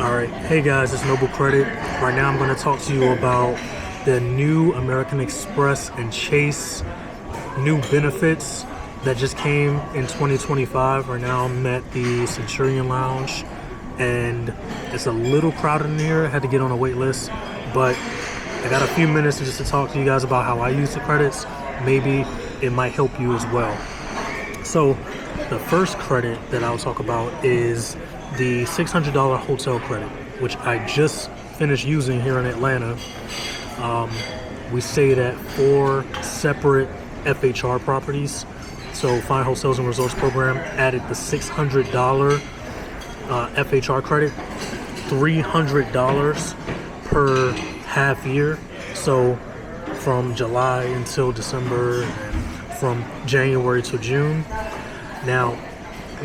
Alright, hey guys, it's Noble Credit. Right now I'm going to talk to you about the new American Express and Chase new benefits that just came in 2025. Right now I'm at the Centurion Lounge and it's a little crowded in here. I had to get on a wait list, but I got a few minutes just to talk to you guys about how I use the credits. Maybe it might help you as well. So the first credit that I'll talk about is the $600 hotel credit, which I just finished using here in Atlanta. We stayed at 4 separate FHR properties. So Fine Hotels and Resorts program added the $600 FHR credit, $300 per half year. So from July until December and from January to June. Now,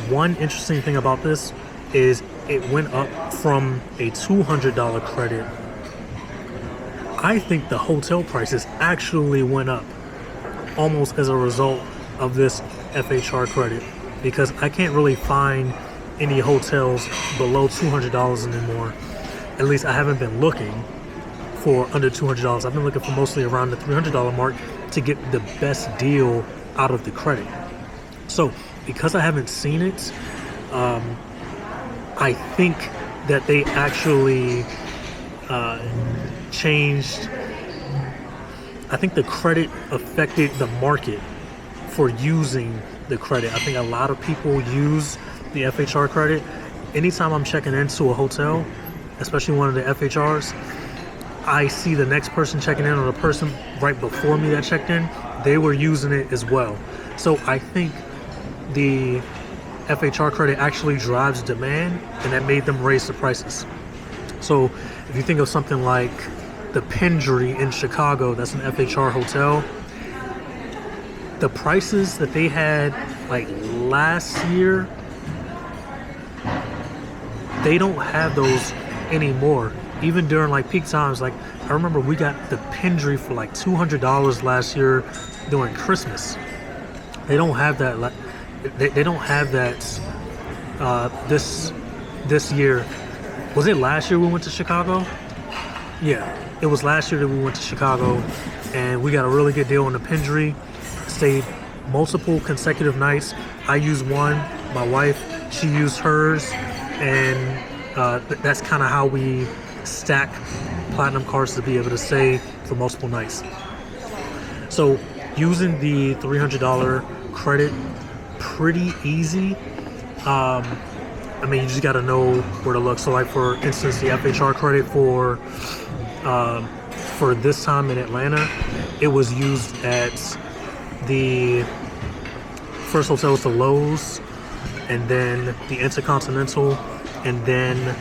one interesting thing about this is it went up from a $200 credit. I think the hotel prices actually went up almost as a result of this FHR credit, because I can't really find any hotels below $200 anymore. At least I haven't been looking for under $200. I've been looking for mostly around the $300 mark to get the best deal out of the credit. So because I haven't seen it, I think that they actually changed. I think the credit affected the market for using the credit. I think a lot of people use the FHR credit. Anytime I'm checking into a hotel, especially one of the FHRs, I see the next person checking in or the person right before me that checked in, they were using it as well. So I think the FHR credit actually drives demand, and that made them raise the prices. So if you think of something like the Pendry in Chicago, that's an FHR hotel, the prices that they had like last year, they don't have those anymore. Even during like peak times, like I remember we got the Pendry for like $200 last year during Christmas. They don't have that. Like, they don't have that this year. Was it last year we went to Chicago? Yeah, it was last year that we went to Chicago, and we got a really good deal on the Pendry. Stayed multiple consecutive nights. I used one. My wife, she used hers, and that's kind of how we stack platinum cards to be able to stay for multiple nights. So using the $300 credit, pretty easy. I mean, you just got to know where to look. So like for instance, the FHR credit for this time in Atlanta, it was used at the first hotel was the Lowe's, and then the Intercontinental, and then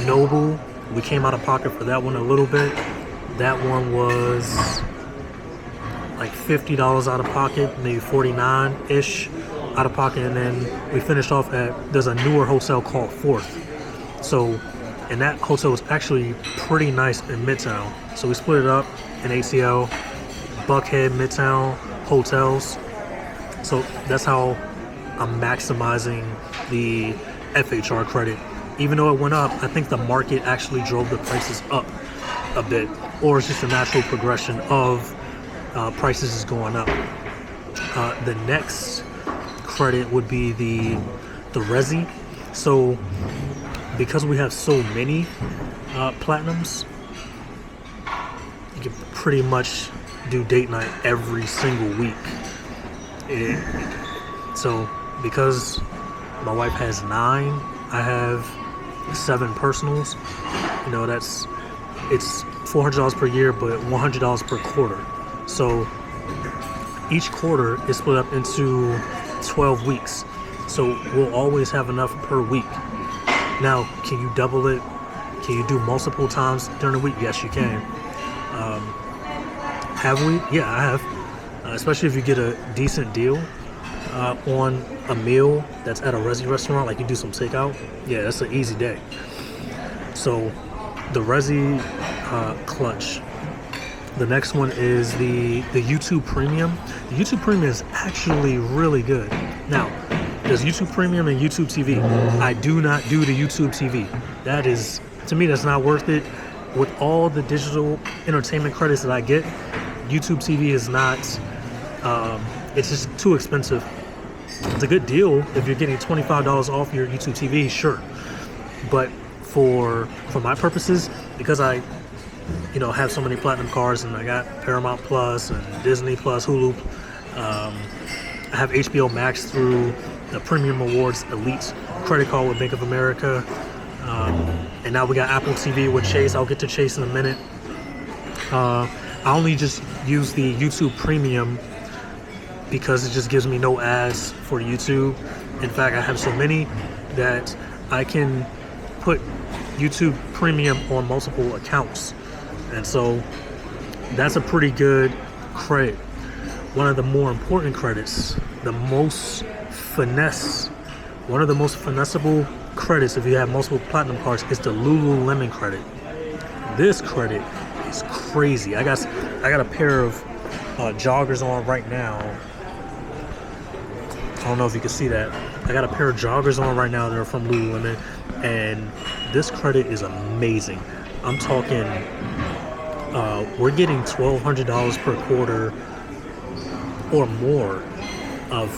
Noble. We came out of pocket for that one a little bit. That one was like $50 out of pocket, maybe 49-ish out of pocket, and then we finished off at, there's a newer hotel called Fourth. So, and that hotel was actually pretty nice in Midtown. So we split it up in ATL, Buckhead, Midtown hotels. So that's how I'm maximizing the FHR credit. Even though it went up, I think the market actually drove the prices up a bit, or it's just a natural progression of prices is going up. The next credit would be the Resi. So because we have so many platinums, you can pretty much do date night every single week. So because my wife has 9, I have 7 personals. You know, it's $400 per year, but $100 per quarter. So each quarter is split up into 12 weeks. So we'll always have enough per week. Now, can you double it? Can you do multiple times during the week? Yes, you can. Have we? Yeah, I have. Especially if you get a decent deal on a meal that's at a Resi restaurant, like you do some takeout. Yeah, that's an easy day. So the Resi clutch. The next one is the YouTube Premium. The YouTube Premium is actually really good. Now, there's YouTube Premium and YouTube TV. I do not do the YouTube TV. That is To me, that's not worth it. With all the digital entertainment credits that I get, YouTube TV is not, it's just too expensive. It's a good deal if you're getting $25 off your YouTube TV, sure. But for my purposes, because I have so many platinum cards, and I got Paramount Plus and Disney Plus, Hulu, I have HBO Max through the Premium Awards Elite credit card with Bank of America, and now we got Apple TV with Chase. I'll get to Chase in a minute. I only just use the YouTube Premium because it just gives me no ads for YouTube. In fact, I have so many that I can put YouTube Premium on multiple accounts, and so that's a pretty good credit. One of the more important credits, one of the most finessable credits if you have multiple platinum cards, is the Lululemon credit. This credit is crazy. I got a pair of joggers on right now. I don't know if you can see that. I got a pair of joggers on right now that are from Lululemon, and this credit is amazing. I'm talking, we're getting $1,200 per quarter or more of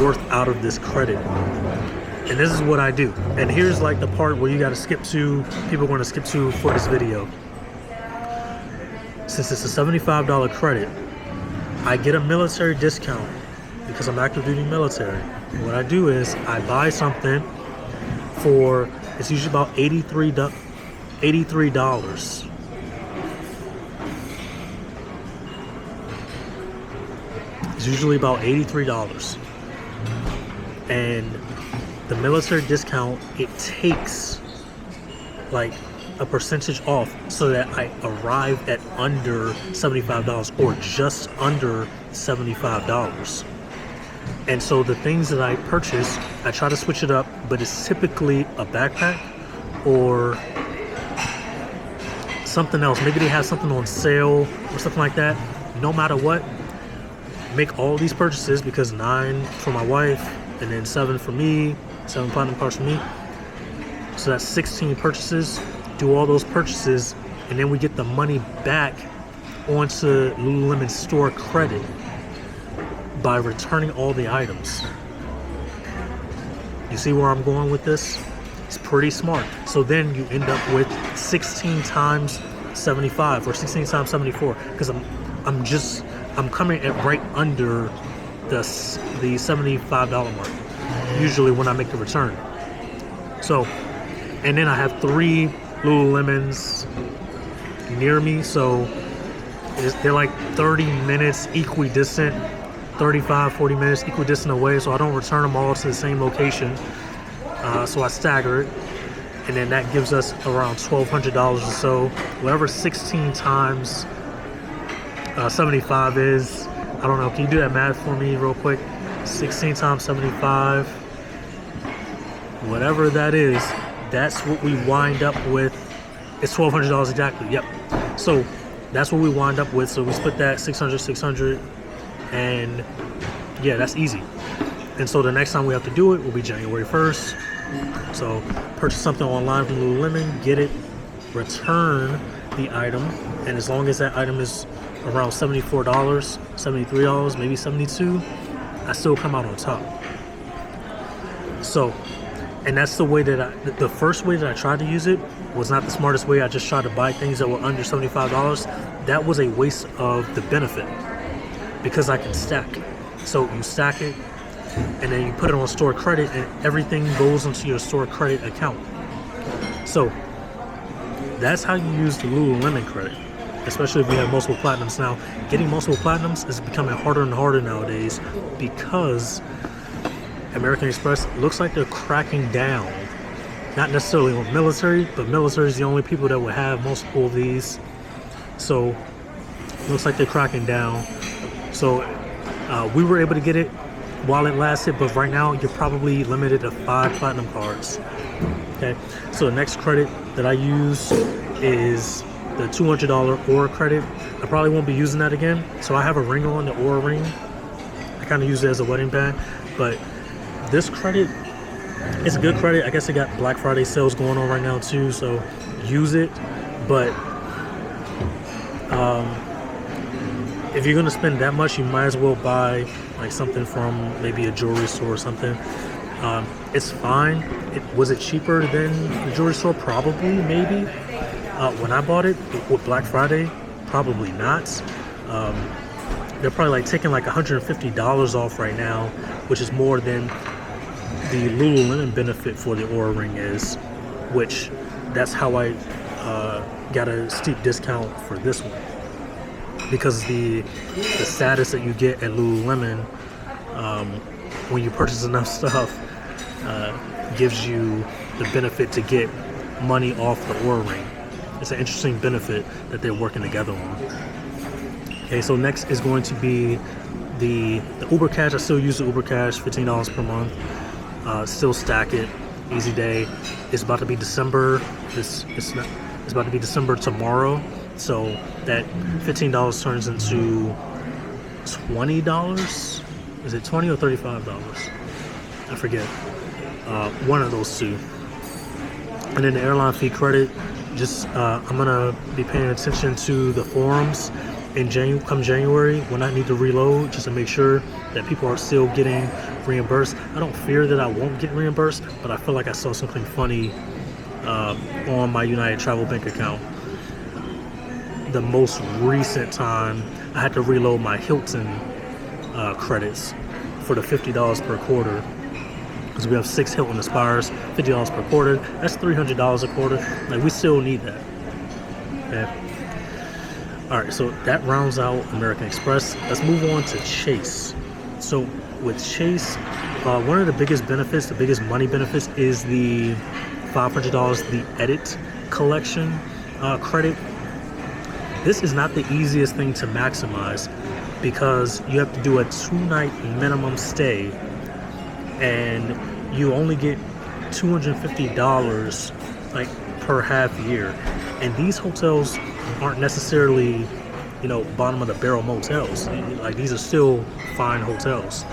worth out of this credit. And this is what I do. And here's like the part where you got to skip to, people are going to skip to for this video. Since it's a $75 credit, I get a military discount because I'm active duty military. What I do is I buy something for, it's usually about $83. It's usually about $83. And the military discount, it takes like a percentage off so that I arrive at under $75 or just under $75. And so the things that I purchase, I try to switch it up, but it's typically a backpack or something else. Maybe they have something on sale or something like that. No matter what, make all these purchases, because 9 for my wife and then 7 for me, 7 platinum cards for me. So that's 16 purchases. Do all those purchases, and then we get the money back onto Lululemon store credit by returning all the items. You see where I'm going with this? It's pretty smart. So then you end up with 16 times 75 or 16 times 74, because I'm coming at right under the $75 mark usually when I make the return. So, and then I have 3 Lululemons near me, so they're like 30 minutes equidistant, 35-40 minutes equidistant away, so I don't return them all to the same location. So I stagger it, and then that gives us around $1,200 or so. Whatever 16 times 75 is, I don't know, can you do that math for me real quick? 16 times 75, whatever that is, that's what we wind up with. It's $1,200 exactly, yep. So that's what we wind up with. So we split that 600, and yeah, that's easy. And so the next time we have to do it will be January 1st. So purchase something online from Lululemon, get it, return the item, and as long as that item is around $74, $73, maybe $72, I still come out on top. So, and that's the way that the first way that I tried to use it was not the smartest way. I just tried to buy things that were under $75. That was a waste of the benefit because I can stack. So you stack it, and then you put it on store credit, and everything goes into your store credit account. So that's how you use the Lululemon credit, especially if you have multiple platinums. Now, getting multiple platinums is becoming harder and harder nowadays because American Express looks like they're cracking down. Not necessarily on military, but military is the only people that will have multiple of these. So looks like they're cracking down. So we were able to get it while it lasted, but right now you're probably limited to 5 platinum cards. Okay, so the next credit that I use is the $200 Aura credit. I probably won't be using that again. So I have a ring on, the Aura ring. I kind of use it as a wedding band, but this credit It's a good credit. I guess they got Black Friday sales going on right now too, so use it. But if you're gonna spend that much, you might as well buy like something from maybe a jewelry store or something. It's fine. Was it cheaper than the jewelry store? Probably, maybe. When I bought it with Black Friday, probably not. They're probably like taking like $150 off right now, which is more than the Lululemon benefit for the Oura Ring is, which that's how I got a steep discount for this one, because the status that you get at Lululemon when you purchase enough stuff gives you the benefit to get money off the Oura Ring. It's an interesting benefit that they're working together on. Okay, so next is going to be the Uber Cash. I still use the Uber Cash, $15 per month. Still stack it, easy day. It's about to be December. It's about to be December tomorrow. So that $15 turns into $20. Is it $20 or $35? I forget. One of those two. And then the airline fee credit. Just I'm gonna be paying attention to the forums in come January when I need to reload, just to make sure that people are still getting reimbursed. I don't fear that I won't get reimbursed, but I feel like I saw something funny on my United Travel Bank account. The most recent time I had to reload my Hilton credits for the $50 per quarter, because we have 6 Hilton Aspires, $50 per quarter. That's $300 a quarter. Like, we still need that. Okay. All right, so that rounds out American Express. Let's move on to Chase. So with Chase, one of the biggest benefits, the biggest money benefits, is the $500, the Edit Collection credit. This is not the easiest thing to maximize, because you have to do a 2-night minimum stay, and you only get $250 like per half year. And these hotels aren't necessarily, bottom of the barrel motels. Like, these are still fine hotels.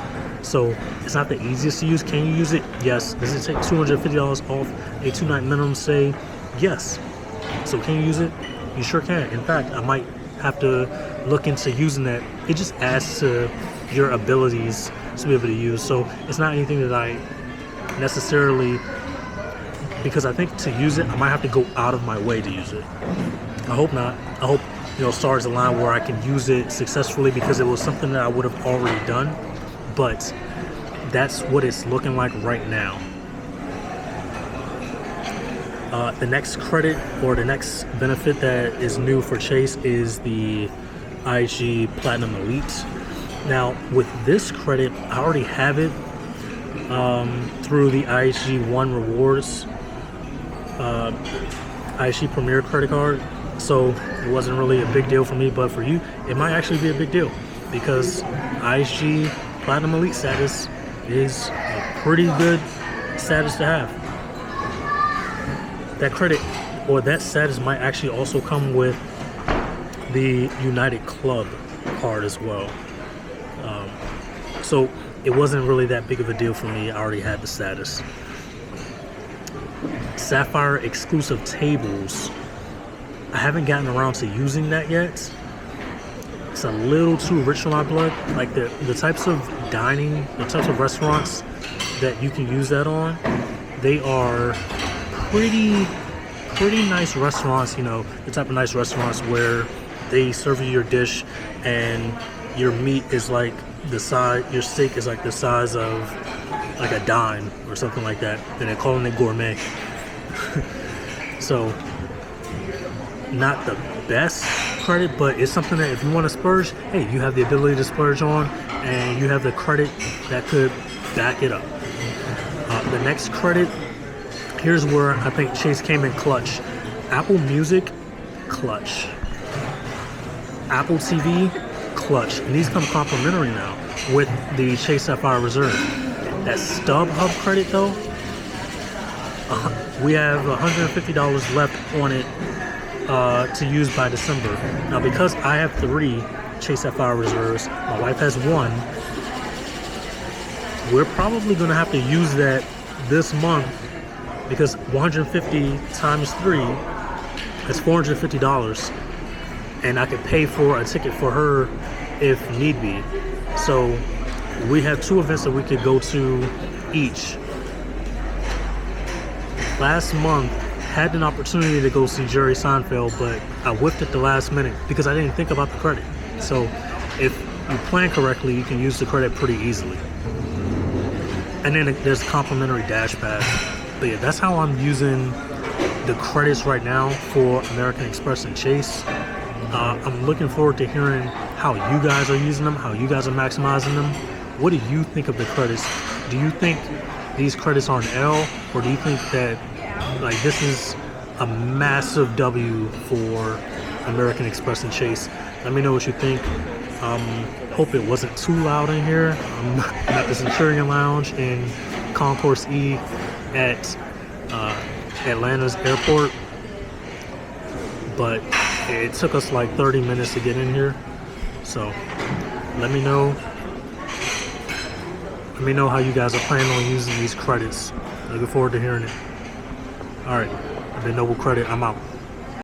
So it's not the easiest to use. Can you use it? Yes. Does it take $250 off a 2-night minimum stay? Yes. So can you use it? You sure can. In fact, I might have to look into using that. It just adds to your abilities to be able to use. So it's not anything that I necessarily, because I think to use it, I might have to go out of my way to use it. I hope not. I hope, stars align where I can use it successfully, because it was something that I would have already done. But that's what it's looking like right now. The next credit, or the next benefit that is new for Chase, is the IHG Platinum Elite. Now, with this credit, I already have it through the IHG One Rewards, IHG Premier credit card. So it wasn't really a big deal for me, but for you, it might actually be a big deal, because IHG Platinum Elite status is a pretty good status to have. That credit, or that status, might actually also come with the United Club card as well. So it wasn't really that big of a deal for me. I already had the status. Sapphire exclusive tables. I haven't gotten around to using that yet. It's a little too rich for my blood. Like the types of dining, the types of restaurants that you can use that on, they are pretty nice restaurants. The type of nice restaurants where they serve you your dish and your meat is like the size, your steak is like the size of like a dime or something like that, and they're calling it gourmet. So not the best credit, but it's something that if you want to splurge, hey, you have the ability to splurge on, and you have the credit that could back it up. The next credit, here's where I think Chase came in clutch. Apple Music, clutch. Apple TV, clutch. And these come complimentary now with the Chase Sapphire Reserve. That StubHub credit though, we have $150 left on it to use by December. Now, because I have 3 Chase Sapphire Reserves, my wife has 1, we're probably going to have to use that this month, because 150 times 3 is $450, and I could pay for a ticket for her if need be. So we have 2 events that we could go to each. Last month, had an opportunity to go see Jerry Seinfeld, but I whipped it the last minute because I didn't think about the credit. So if you plan correctly, you can use the credit pretty easily. And then there's complimentary Dash Pass. But yeah, that's how I'm using the credits right now for American Express and Chase. I'm looking forward to hearing how you guys are using them, how you guys are maximizing them. What do you think of the credits? Do you think these credits are an L, or do you think that like this is a massive W for American Express and Chase? Let me know what you think. Hope it wasn't too loud in here. I'm at the Centurion Lounge in Concourse E at Atlanta's airport, but it took us like 30 minutes to get in here. So let me know how you guys are planning on using these credits. Looking forward to hearing it. All right, I've been Noble Credit. I'm out.